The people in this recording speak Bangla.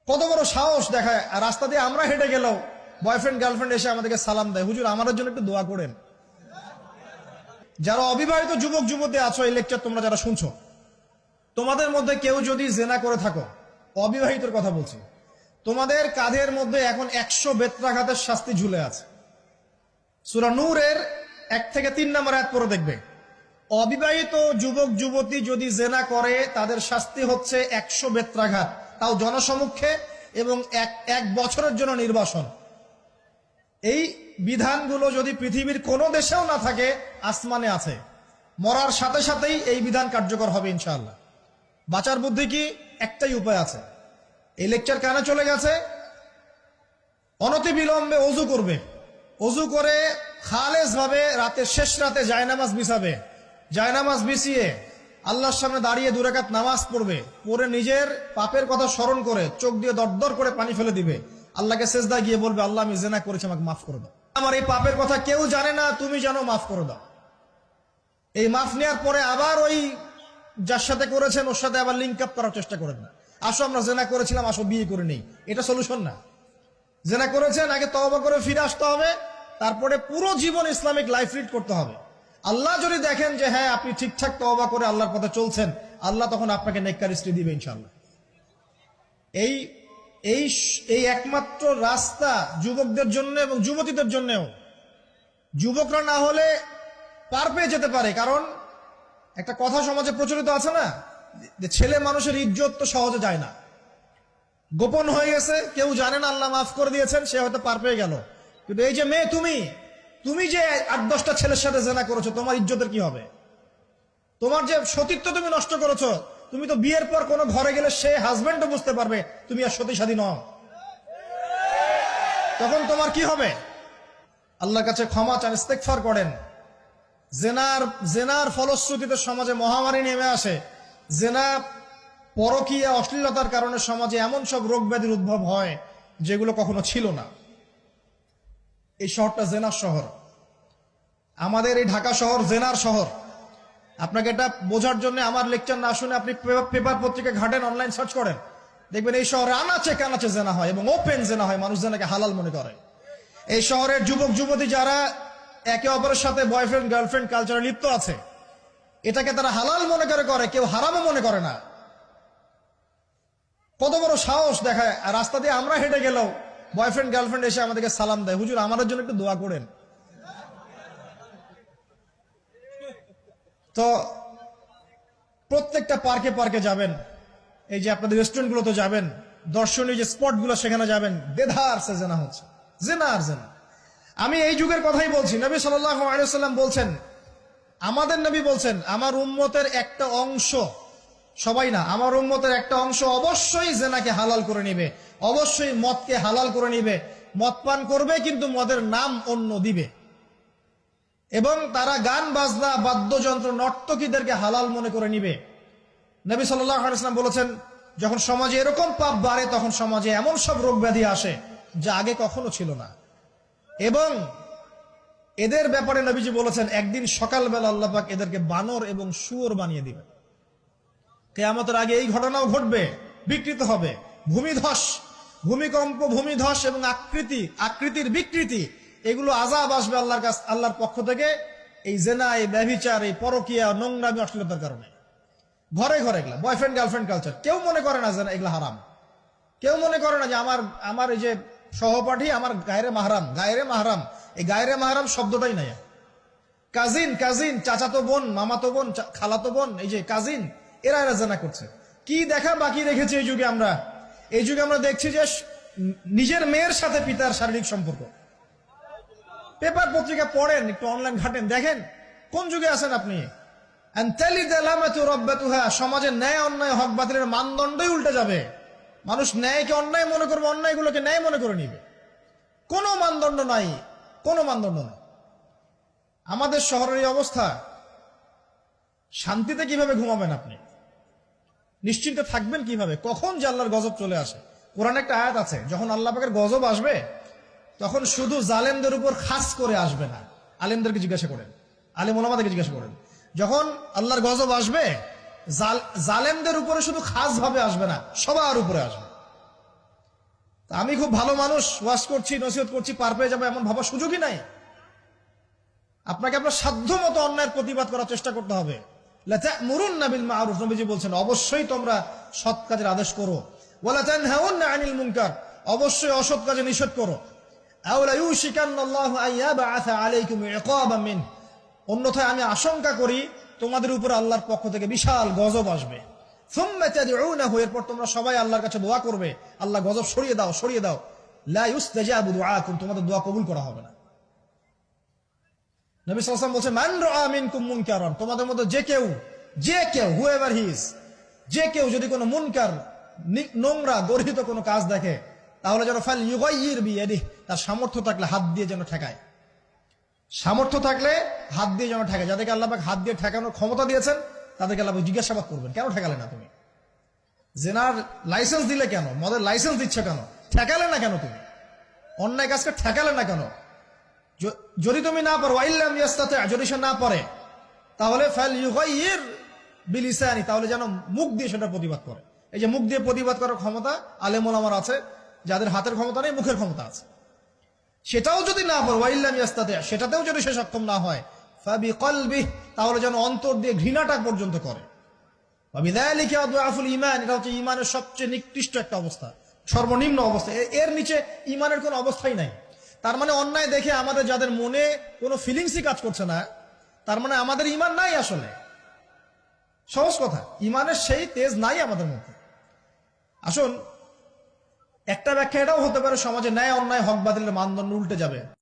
কত বড় সাহস দেখায়। রাস্তা দিয়ে আমরা হেঁটে গেলেও বয়ফ্রেন্ড গার্লফ্রেন্ড এসে আমাদেরকে সালাম দেয়, হুজুর আমাদের জন্য একটু দোয়া করেন। যারা অবিবাহিত যুবক যুবতী আছো, এই লেকচার তোমরা যারা শুনছো, তোমাদের মধ্যে কেউ যদি জেনা করে থাকো, অবিবাহিতর কথা বলছি, তোমাদের কাঁধের মধ্যে এখন 100 বেত্রাঘাতের শাস্তি ঝুলে আছে। সূরা নূরের 1 থেকে 3 নম্বর আয়াত পড়ে দেখবে, অবিবাহিত যুবক যুবতী যদি জেনা করে তাদের শাস্তি হচ্ছে 100 বেত্রাঘাত, তাও জনসমক্ষে, এবং এক বছরের জন্য নির্বাসন। এই বিধানগুলো যদি পৃথিবীর কোনো দেশেও না থাকে, আসমানে আছে। মরার সাথে সাথেই এই বিধান কার্যকর হবে ইনশাআল্লাহ। বাঁচার বুদ্ধি কি? একটাই উপায় আছে। এই লেকচার কানে চলে গেছে, অনতি বিলম্বে অজু করবে, অজু করে খালেস ভাবে রাতের শেষ রাতে জায়নামাজ বিছাবে, জায়নামাজ বিছিয়ে আল্লাহর সামনে দাঁড়িয়ে 2 রাকাত নামাজ পড়বে, পড়ে নিজের পাপের কথা স্মরণ করে চোখ দিয়ে দরদর করে পানি ফেলে দিবে, আল্লাহকে সেজদা গিয়ে বলবে, আল্লাহ আমি জেনা করেছি, আমাকে মাফ করে দাও, আমার এই পাপের কথা কেউ জানে না, তুমি জানো, মাফ করে দাও। এই মাফ নেওয়ার পরে আবার ওই যার সাথে করেছেন ওর সাথে আবার লিঙ্ক আপ করার চেষ্টা করেন না। আসো আমরা জেনা করেছিলাম, আসো বিয়ে করে নেই, এটা সলিউশন না। জেনা করেছেন, আগে তওবা করে ফিরে আসতে হবে, তারপরে পুরো জীবন ইসলামিক লাইফ লিড করতে হবে। আল্লাহ যদি দেখেন যে হ্যাঁ আপনি ঠিকঠাক তওবা করে আল্লাহর পথে চলছেন, আল্লাহ তখন আপনাকে নেককার স্ত্রী দিবে ইনশাআল্লাহ। এই একমাত্র রাস্তা যুবকদের জন্য এবং যুবতীদের জন্যও। যুবকরা না হলে পার পেয়ে যেতে পারে, কারণ একটা কথা সমাজে প্রচলিত আছে না, যে ছেলে মানুষের ইজ্জত তো সহজে যায় না, গোপন হয়ে গেছে, কেউ জানে না, আল্লাহ মাফ করে দিয়েছেন, সে হয়তো পার পেয়ে গেল। কিন্তু এই যে মেয়ে, তুমি যে 8-10টা ছেলের সাথে জেনা করেছো, তোমার ইজ্জতের কি হবে? তোমার যে সতীত্ব তুমি নষ্ট করেছো, তুমি তো বিয়ের পর কোনো ঘরে গেলে সে হাজবেন্ডও বুঝতে পারবে তুমি আর সতী সাধী নও, তখন তোমার কি হবে? আল্লাহর কাছে ক্ষমা চান, ইস্তেগফার করেন। জেনার ফলশ্রুতিতে সমাজে মহামারী নেমে আসে। জেনা, পরকীয়া, অশ্লীলতার কারণে সমাজে এমন সব রোগ ব্যাধির উদ্ভব হয় যেগুলো কখনো ছিল না। এই শহরটা জেনার শহর, আমাদের এই ঢাকা শহর জেনার শহর। আপনাকে এটা বোঝার জন্য আমার লেকচার না শুনে আপনি পেপার পত্রিকা ঘাটেন, অনলাইন সার্চ করেন, দেখবেন এই শহরে আনাচে কানাচে জেনা হয় এবং ওপেন জেনা হয়, মানুষ জেনাকে হালাল মনে করে। এই শহরের যুবক যুবতী যারা একে অপরের সাথে বয়ফ্রেন্ড গার্লফ্রেন্ড কালচারে লিপ্ত আছে, এটাকে তারা হালাল মনে করে, কেউ হারামও মনে করে না। কত বড় সাহস দেখায়। রাস্তা দিয়ে আমরা হেঁটে গেলেও বয়ফ্রেন্ড গার্লফ্রেন্ড এসে আমাদেরকে সালাম দেয়, হুজুর আমাদের জন্য একটু দোয়া করেন। তো প্রত্যেকটা পার্কে পার্কে যাবেন, এই যে আপনাদের রেস্টুরেন্ট গুলোতে যাবেন, দর্শনীয় যে স্পট গুলো সেখানে যাবেন, দেধার সে জেনা হচ্ছে, জেনা আর জেনা। আমি এই যুগের কথাই বলছি। নবী সাল্লাল্লাহু আলাইহি ওয়াসাল্লাম বলছেন, আমাদের নবী বলছেন, আমার উম্মতের একটা অংশ, সবাই না, আমার উম্মতের একটা অংশ অবশ্যই জেনাকে হালাল করে নিবে, অবশ্যই মদকে হালাল করে নিবে, মদ পান করবে কিন্তু মদের নাম অন্য দিবে, এবং তারা গান বাজনা বাদ্যযন্ত্র নর্তকীদেরকে হালাল মনে করে নিবে। নবী সাল্লাল্লাহু আলাইহি ওয়াসাল্লাম বলেছেন, যখন সমাজে এরকম পাপ বাড়ে তখন সমাজে এমন সব রোগ ব্যাধি আসে যা আগে কখনো ছিল না। এবং এদের ব্যাপারে নবীজি বলেছেন, একদিন সকালবেলা আল্লাহ পাক এদেরকে বানর এবং শুয়োর বানিয়ে দিবেন। কিয়ামতের আগে এই ঘটনাও ঘটবে, বিকৃত হবে, ভূমিধস, ভূমিকম্প, ভূমিধস এবং আকৃতির বিকৃতি, এগুলো আযাব আসবে আল্লাহর পক্ষ থেকে, এই জেনা, এই ব্যভিচার, এই পরকীয়া, নোংরামি, অশ্লীলতার কারণে। ঘরে ঘরে এগুলা বয়ফ্রেন্ড গার্লফ্রেন্ড কালচার, কেউ মনে করে না যে এগুলা হারাম, কেউ মনে করে না যে আমার এই যে সহপাঠী আমার গায়রে মাহরাম, এই গায়রে মাহরাম শব্দটাই নাই। কাজিন, চাচাতো বোন, মামাতো বোন, খালাতো বোন, এই যে কাজিন, এরা জেনা করছে। কি দেখা বাকি রেখেছি এই যুগে আমরা? এই যুগে আমরা দেখছি যে নিজের মেয়ের সাথে পিতার শারীরিক সম্পর্ক। পেপার পত্রিকা পড়েন, একটু অনলাইন ঘাটেন, দেখেন কোন যুগে আছেন আপনি। সমাজে ন্যায় অন্যায় হক বাতিলের মানদণ্ডই উল্টে যাবে। মানুষ ন্যায়কে অন্যায় মনে করবে, অন্যায়গুলোকে ন্যায় মনে করে নিবে। কোনো মানদণ্ড নাই, কোনো মানদণ্ড নাই। আমাদের শহরের এই অবস্থা, শান্তিতে কিভাবে ঘুমাবেন আপনি? নিশ্চিন্তে থাকবেন কিভাবে? কখন যে আল্লাহর গজব চলে আসে। কোরআনে একটা আয়াত আছে, যখন আল্লাহ পাকের গজব আসবে তখন শুধু জালেমদের উপর খাস করে আসবে না। আলেমদেরকে জিজ্ঞাসা করেন, আলেম ওলামাদেরকে জিজ্ঞাসা করেন, যখন আল্লাহর গজব আসবে জালেমদের উপরে শুধু খাস ভাবে আসবে না, সবার উপরে আসবে। তা আমি খুব ভালো মানুষ, ওয়াজ করছি, নসিহত করছি, পার পেয়ে যাবো এমন ভাবার সুযোগই নাই। আপনাকে আপনার সাধ্য মতো অন্যায়ের প্রতিবাদ করার চেষ্টা করতে হবে। লা তা'মুরুন্না বিল মা'রুফ, নবীজি বলছেন অবশ্যই তোমরা সৎ কাজের আদেশ করো। ওয়ালা তানহাউন্না আনিল মুনকার, অবশ্যই অসৎ কাজে নিষেধ করো। আও লা ইউশিকান্নাল্লাহু আন ইয়াবআসা আলাইকুম ইকাবাম মিন, অন্যথায় আমি আশঙ্কা করি তোমাদের উপর আল্লাহর পক্ষ থেকে বিশাল গজব আসবে। সুম্মা তাদউনাহু, এরপর তোমরা সবাই আল্লাহর কাছে দোয়া করবে, আল্লাহ গজব সরিয়ে দাও, সরিয়ে দাও। লা ইউস্তাজাবু দুআকুম, তোমাদের দোয়া কবুল করা হবে না। নবী সাল্লাল্লাহু আলাইহি ওয়াসাল্লাম বলেন মান রাআ মিনকুম মুনকারান, তোমাদের মধ্যে যে কেউ হুএভার হি ইজ, যে কেউ যদি কোনো মুনকার, নোংরা গর্হিত কোনো কাজ দেখে, তাহলে যেন ফাল ইউগাইয়ির বিয়াদিহি, তার সামর্থ্য থাকলে হাত দিয়ে যেন ঠেকায়। সামর্থ্য থাকলে হাত দিয়ে যেন ঠেকায়। যাদেরকে আল্লাহ পাক হাত দিয়ে ঠেকানোর ক্ষমতা দিয়েছেন তাদেরকে আল্লাহ পাক জিজ্ঞাসাবাদ করবেন, কেন ঠেকালে না তুমি? জেনার লাইসেন্স দিলে কেন? মদের লাইসেন্স দিচ্ছ কেন? ঠেকালে না কেন তুমি? অন্যায় কাজকে ঠেকালে না কেন? যদি তুমি না পারো, আইল্লাম ইয়াস্তাতি, যদি সে না পারে, তাহলে ফাল ইউগাইয়ির বিলিসানি, তাহলে যেন মুখ দিয়ে সেটা প্রতিবাদ করে। এই যে মুখ দিয়ে প্রতিবাদ করার ক্ষমতা আলেম ওলামার আছে, যাদের হাতের ক্ষমতা নেই, মুখের ক্ষমতা আছে। সেটাও যদি না পারো, আইল্লাম ইয়াস্তাতি, সেটাতেও যদি সে সক্ষম না হয়, ফাবিকলবিহি, তাহলে যেন অন্তর দিয়ে ঘৃণাটা পর্যন্ত করে। ওয়াবিযালিকা আদআফুল ঈমান, এটা হচ্ছে ঈমানের সবচেয়ে নিকৃষ্ট একটা অবস্থা, সর্বনিম্ন অবস্থা। এর নিচে ঈমানের কোনো অবস্থাই নাই। তার মানে অন্যায় দেখে আমাদের যাদের মনে কোনো ফিলিংসই কাজ করছে না, তার মানে আমাদের ঈমান নাই আসলে। সহজ কথা, ঈমানের সেই তেজ নাই আমাদের মধ্যে। আসুন, একটা ব্যাখ্যা এটাও হতে পারে সমাজে ন্যায় অন্যায় হক বাতিলের মানদণ্ড উল্টে যাবে।